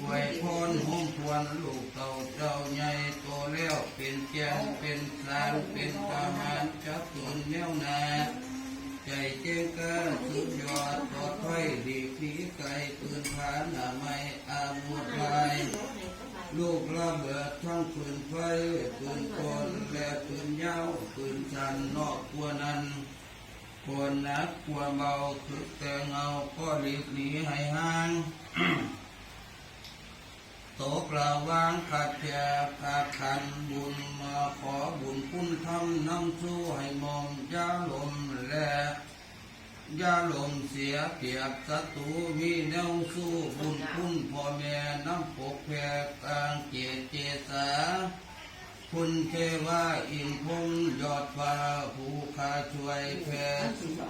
ไว้พรห้องควรลูกเต่าเจ้าใหญ่โตแล้วเป็นแก้วเป็นสารเป็นทหารจับตุนแนวนาใจเจ้งกาสุดยอดปลอดภัยดีผีไก่ปืนผาหน้าไม้อาวุธลายลูกระเบิดทั้งปืนไฟปืนกลและปืนยาวปืนชันนอกกว่านั้นควรนักควรเบาคือแต่เงาก็หลีกหนีให้ห่างโตกระวางขัดแย้งขาดขันบุญมาขอบุญคุณทำนำสู้ให้มองยาลมและยาลมเสียเปรียบศัตรูมีแนวสู้บุญคุณพ่อแม่น้ำปกแผ่กลางเจเจสาคุณเทวาอินพงยอดฟ้าผู้ข้าช่วยแผ่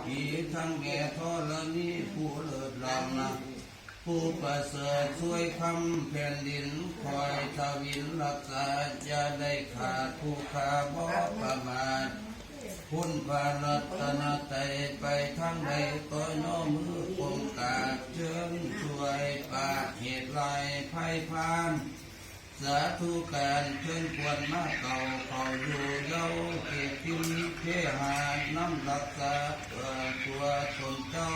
ผีทั้งแก่ทอดละนี้ผู้เลิศล้ำผู้ประเสริฐช่วยคำแผ่นดินคอยทวินรักษาอย่าได้ขาดผู้ขาบ่ประมาทคุณพารัตนาใจไปทั้งใดก็น้อมมือคงกาเชิญช่วยปาเหตุไรภัยพานสาธุการเชิญควรมาเก่าเขาอยู่เย้าเกียรติเพหาน้ำรักษาตัวตนเจ้า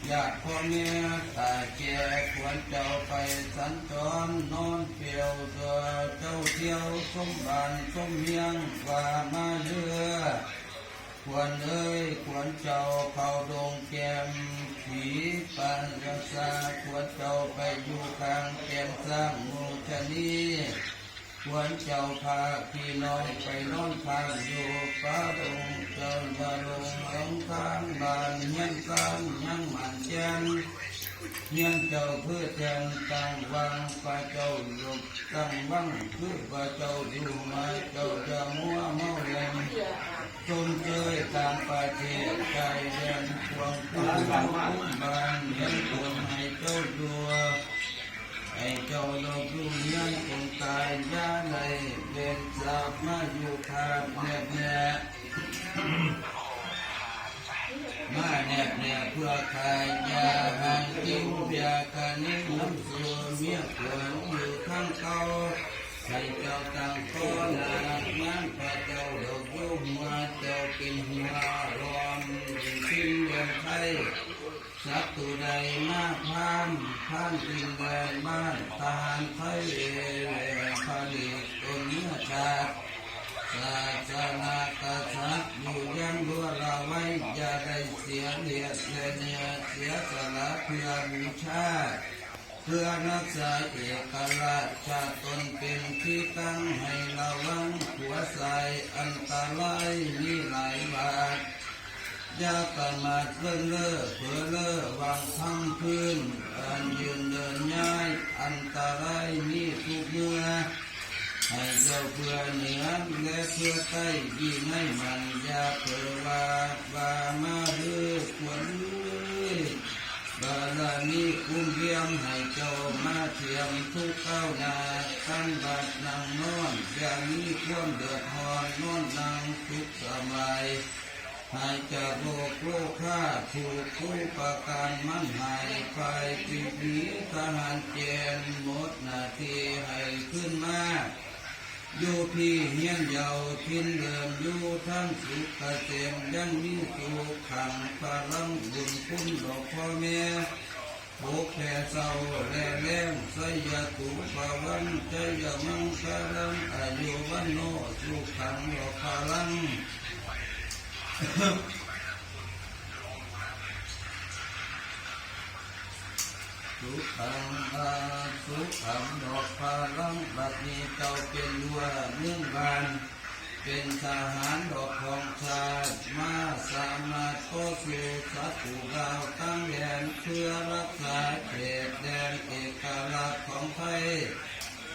อยากพ่อแม่ตาแก่ควรเจ้าไปสัญจรนอนเปียวตัวเจ้าเที่ยวสมบานสมเมียงว่ามาเลือควรเอ้ยควรเจ้าเข้าดงแก้มผีปันรักษาควรเจ้าไปอยู่ข้างแก้มสร้างมูชนีควรเจ้าพาพี่น้องไปนอนทางอยู่ป่าดงเจ้ามาลงสงทางบ้านยังสร้างยังมันแจ้งยังเจ้าเพื่อแทนตั้งวังพระเจ้าหลบตั้งวังเพื่อพระเจ้าอยู่มาเจ้าจะมัวเมาแรงจงเจยตามประเทศใจแดนควงปืนบ้านยังควรให้เจ้าดัวให้เจ้าโลกยุ่งยังคงตายยาในเด็กสาวมาอยู่ภาพแนบแนมาแนบแนบเพื่อขายยาหางจิ้มยากันนิ่งน้ำสูเมียขวนอยู่ข้างเก่าให้เจ้าตั้งโตนามันพระเจ้าโลกยุ่งมาเจ้าเป็นหัวรวมสิ้นเดือนไทยสักตุใดมาพานดินแดนบ้านทหารไทยผลิตตนเนื้อชาติศาสนากษัตริย์อยู่ยังรั้วเราไว้อย่าได้เสียเลียดเสียเสียสละเพื่อวิชาเพื่อรักษาเอกราชชาติตนเป็นที่ตั้งให้ระวังหัวใสอันตรายมีหลายบาทอย่าประมาทเลื่อนเล่อเผลอเล่อวางทั้งพื้นอันยืนเดินย้ายอันตรายมีทุกเมื่อให้เจ้าเพื่อเหนือและเพื่อใต้ยิ่งให้มันอย่าเผลอว่ามาเรื่อควรบารมีคุ้มเยี่ยมให้เจ้ามาเทียมทุกเข้านาตั้งบัดนางนอนอย่างนี้ควรเดือดร้อนนอนนางทุกสมัยหายจากโรคข้าถูกผู้ประการมั่นหายไปปีนี้ทหารเจนหมดหน้าที่ให้ขึ้นมาอยู่พี่เฮียนเยาทินเดิมอยู่ทั้งสุขเกษมยังมีสุขขังพลังบุญคุณดอกพ่อแม่โภคแผ่เศร้าและแรงสยตุภาวันใจยมังคลังอายุวันโนสุขังดอกพลังสุขังดอกพาลังบัดนี้เจ้าเป็นวัวเนื่องบานเป็นทหารดอกของชาติมาสามารถโต้สู่ศัตรูดาวตั้งแดนเพื่อรักษาเขตแดนเอกราชของไทย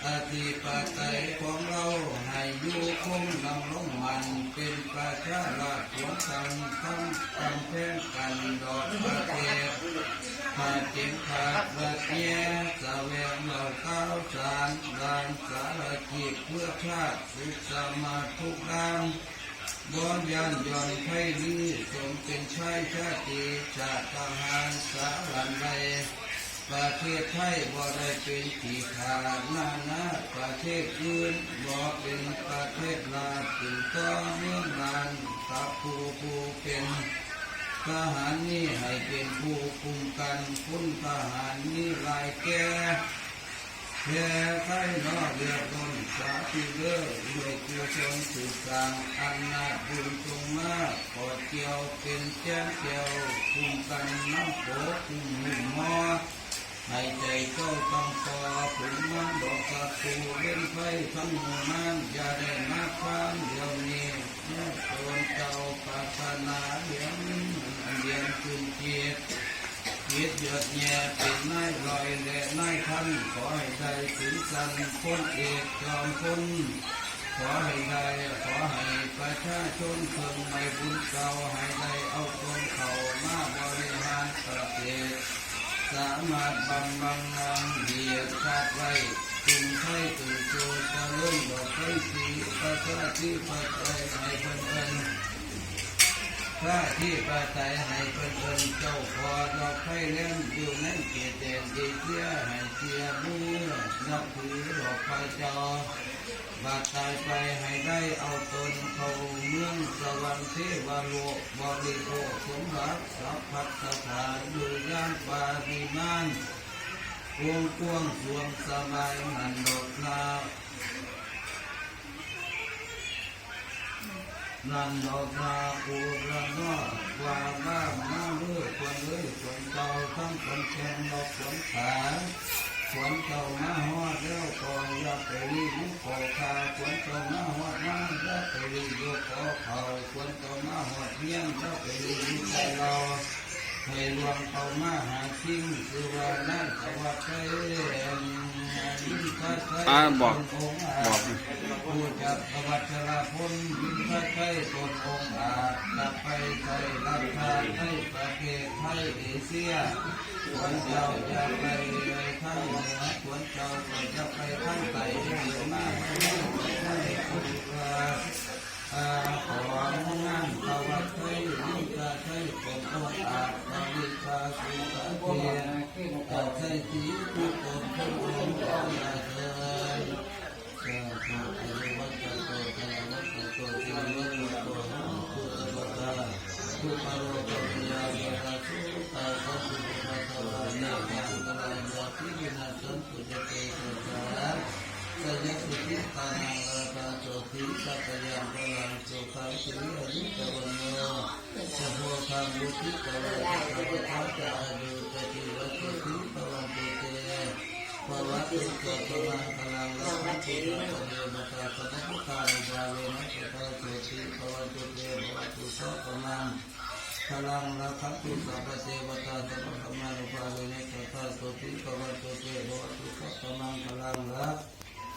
อธิปไตยของเราให้อยู่คงดำรงมันเป็นประชาราชของกันทั้งกำแพงกันดอกประเทศขาดเจ็บขาดบาดเจ็บแสวงเราข้าวสารด้านสารกิจเพื่อชาติสุขสมาทุกด้านบนยันยนต์ไพลีสมเป็นชายชาติชาติทหารสารันใน ประเทศไทยบ่ได้เป็นที่ขาดนาประเทศอื่นบ่เป็นประเทศลาเป็นตัวเมืองลานกับผู้เป็นทหารนี่ให้เป็นผู้คุมกันคุณทหารนี่ลายแก่แค่ไทยนอเรียบร้อยสาธุเด้อด้วยกุศลสืบสร้างอำนาจบุญจงมาขอเกี่ยวเป็นแจ้งเกี่ยวคุมกันน้ำโขคุมหุ่นมอให้ใจเจ้าต้องต่อผุนมันดอกกระตูเล่นไฟทั้งหมู่นั้นอย่าได้มาความเดียวนี้เมื่อโดนเจ้าปรารถนาเลี้ยงเลี้ยงคืนเกียรติคิดหยดแย่เป็นนายลอยและนายท่านขอให้ได้ถึงกันพ้นเอกจอมพ้นขอให้ได้ขอให้ประชาชนเพิ่งไม่บุญเก่าให้ได้เอาคนเขามาบริหารประเทศสามารถบำบังนางเดียดชาติไว้ตึงไทยตึงโจจะเริ่มดอกไฟสีประชาที่ประใจให้เพิ่นพระที่ประใจให้เพิ่นเจ้าพอดอกไฟเล่นอยู่ในเขตแดนเอเชียให้เชียร์มือนับถือดอกไฟจอบาดตายไปให้ได้เอาตนเข้าเมืองสวรรค์เทวโลกบริโภคสมบัติสัพพัสถานอยู่ย่านปาฏิมานวงกว้างสวงสบายหันดอกนานันดอกนาปูระนอว่าบ้ามาเลือกคนเลยคนเก่าทั้งคนแข็งดอกคนขาฝนเจ้ามาฮอดแล้วก็อย่าไปรีบขอขาฝนเจ้ามาฮอดมาอย่าไปรีบยกขอเขาฝนเจ้ามาฮอดเพียงอย่าไปรีบใจเราให้รวมเข้ามาหาสิ่งคือว่านั่นสวัสดิ์บอกผู้จักวัชรพลยินพระใจตนองค์อาจจะไปใช้รัฐบาลให้ประเทศไทยเอเชียควรเจ้าจะไปทั้งเหนือควรเจ้าจะไปทั้งใต้เหนือมากไม่ควรของงานตะวันไทยยิ่งจะใช้ตนองค์อาจบริชาสุขเพียรจะใช้สีทุกคนทุกคนก็อย่าเถิดทุกปารโกติยาเยราสุตาสัพพุทธะสวานิยังกลายาติวินาสันตุเจเตกัจจาสยสุติตานังราตาโสติสัพยังพลังสุขังสิริอยุตวันโนสัพพะธรรมุติตระสัพพะทัจจายุตติวัตติปวันตุเตภวะตุสัพพะพลังละภัตติสัพเพมตาสัพพุทธานุภาเวนะสัพพะโสติภวันตุเตภวะตุสัพพะพลังละภัตติสัพพะเทวตาสัพพะธรรมานุภาเวนะสัพพะโสติภวันตุเตภวะตุสัพพะพลังละ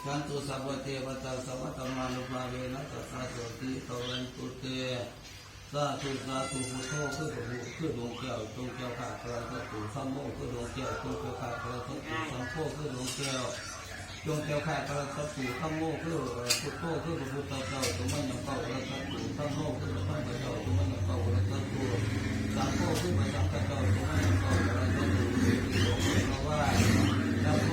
ฉันตุสัพพะเทวตาสัพพะธรรมานุภาเวนะสัพพะโสติภวันตุเตสาธุสาธุพุทโธคือดวงแก้วดวงแก้วขาดพระสัตตุสัมโมคือดวงแก้วดวงแก้วขาดพระสัตตุสัมโฆคือดวงแก้วดวงแก้วขาดพระสัตตุสัมโมคือพุทโธคือพระพุทธเจ้าสมัยยังเก่าพระสัตตุสัมโมคือพระธรรมเจ้าสมัยยังเก่าพระสัตตุสัมโฆคือพระสังฆเจ้าสมัยยังเก่าพระสัตตุเพราะว่านะโม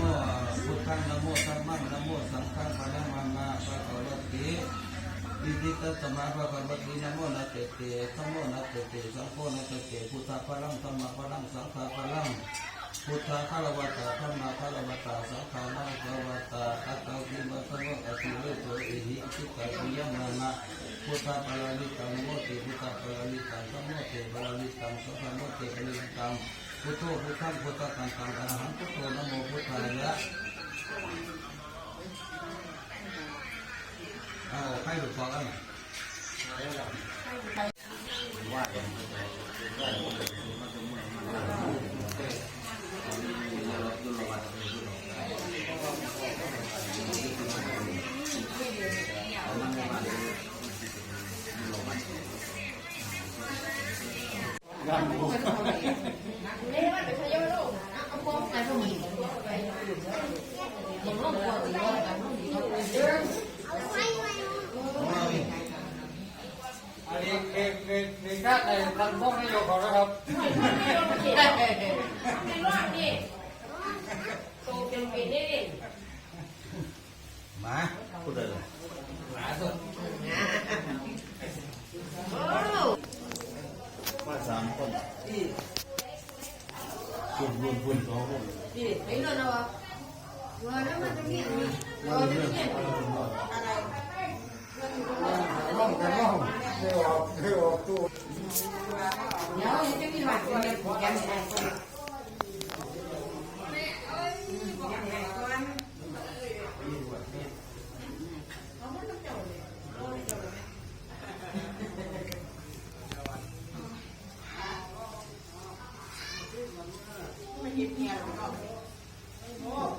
พุทธังนะโมธัมมังนะโมสังฆังพระมังมาพระกรติวิจิตสมาภะคะวะตินะโมนะเตเตสัมโมนะเตเตสังโฆนะเตเตพุทธะพลังธัมมะพลังสังฆะพลังพุทธะฆะวะตะธัมมะฆะวะตะสังฆะนะฆะวะตะอัตตะกิมะสะโมอะติเวโสอิหิจิตตะปิยมนะพุทธะปะระลิตังโมติพุทธะปะระลิตังสัมโมเตปะระลิตังสัพพะโมเตปะระลิตังพุทโธพุทธังพุทธะตังตังอะระหังพุทโธนะโมพุทธายะใครถูกต้องแล้วว่าอันนี้เอกชาติในทางพวกนายกของนะครับ โตเป็นเป็นได้เด่น มาพูดเลย หมาสุด โอ้ มา3 คน ดี พุ่น2 คน ดีไม่นอนเอาว่าแล้วมันจะเนี่ยนี่เราจะเนี่ยอะไร ห้องกันห้องเดี๋ยวออกตู้ เดี๋ยวจะมีหวัดเนี่ยผมยังไม่ได้ก็ไม่เห็นเนี่ยหรอกโอ้โห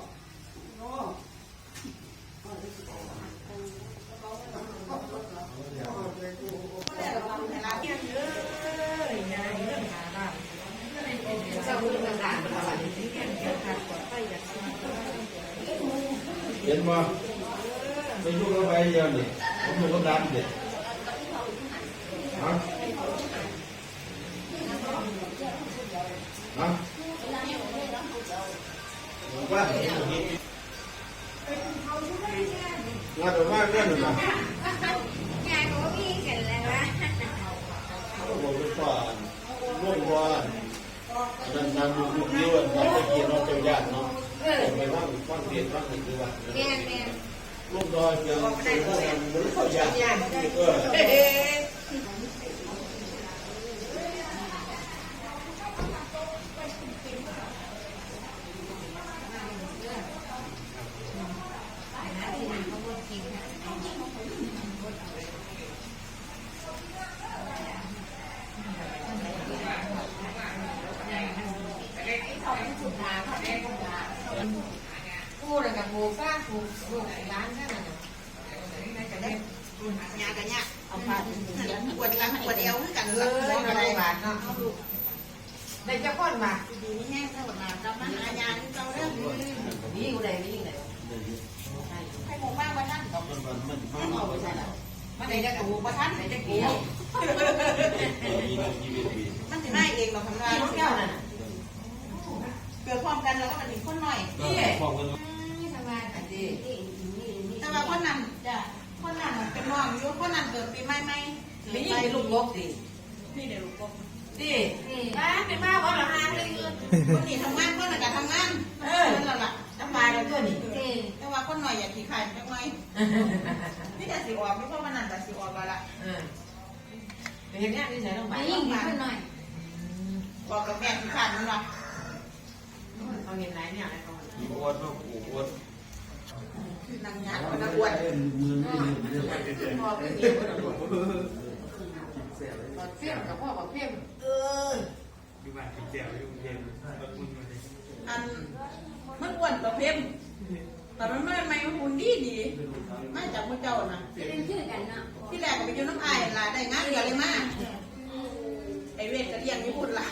เห็นบ่ไปยุ่งกับไปเดียวนี่ผมอยู่กับดำเด็ดฮะฮะว่าว่าตัวมากเรื่องหนึ่งนะ งานของพี่กันแล้วนะ เขาบอกว่าร่วมว่านั่นนั่นลูกเดียวนั่นตะเกียบเราเจ้าญาติเนาะไปว่างฟังเรียนฟังหนึ่งคือว่า แม่แม่ ร่วมดอยเพียงเป็นพวกนั้นบริสุทธิ์ญาติ กูเลยกับกูป้ากูลูกร้านนั่นน่ะยากันยาเอาผ้าขวดละขวดเดียวคือกันอะไรบาทเนาะได้จะก้อนบาทดีนี่แห้งเท่ากับกลับมาหายาที่เราเรื่องนี่กูได้นี่ไงให้หมู่บ้านมาท่านให้หมอไปใช่แล้วมันได้จะกูมาท่านได้จะกูมันจะได้เองเราทำงานเจ้าน่ะเกิดพร้อมกันแล้วก็มันถึงคนหน่อยนี่สบายแต่ดีแต่ว่าคนนั้นจ้ะคนนั้นเป็นน้องอยู่คนนั้นเกิดปีใหม่ไหมไม่ยิ่งเป็นลูกกบดิพี่เดี๋ยวลูกกบดิบ้าเป็นบ้าเพราะเราหาเลยคนนี้ทำงานคนนั้นก็ทำงานนั่นแหละสบายแล้วตัวนี้แต่ว่าคนหน่อยอย่าขี้ขายจังไงนี่แต่สีออกไม่เพราะมันนั่นแต่สีออกแล้วล่ะเป็นอย่างนี้ใส่ลงไปยิ่งขึ้นหน่อยบอกกับแม่ขี้ขายมันหรอเอาเงินไหนเนี่ยอะไรก่อน อวดว่ากูอวด นางยักษ์นางอวดพ่อพี่เลี้ยงบอกเฟี้ยมกับพ่อบอกเฟี้ยมอยู่บ้านกินแจ่วอยู่เย็นรถคุณมาดิ อันมันอ้วนกับเฟี้ยมแต่มันไม่หุ่นดีมาจากพระเจ้านะเป็นชื่อกันเนาะที่แรกก็ไปอยู่น้ำอายล่ะได้งานเดียวเลยมาไอเวทก็เรียนญี่ปุ่นล่ะ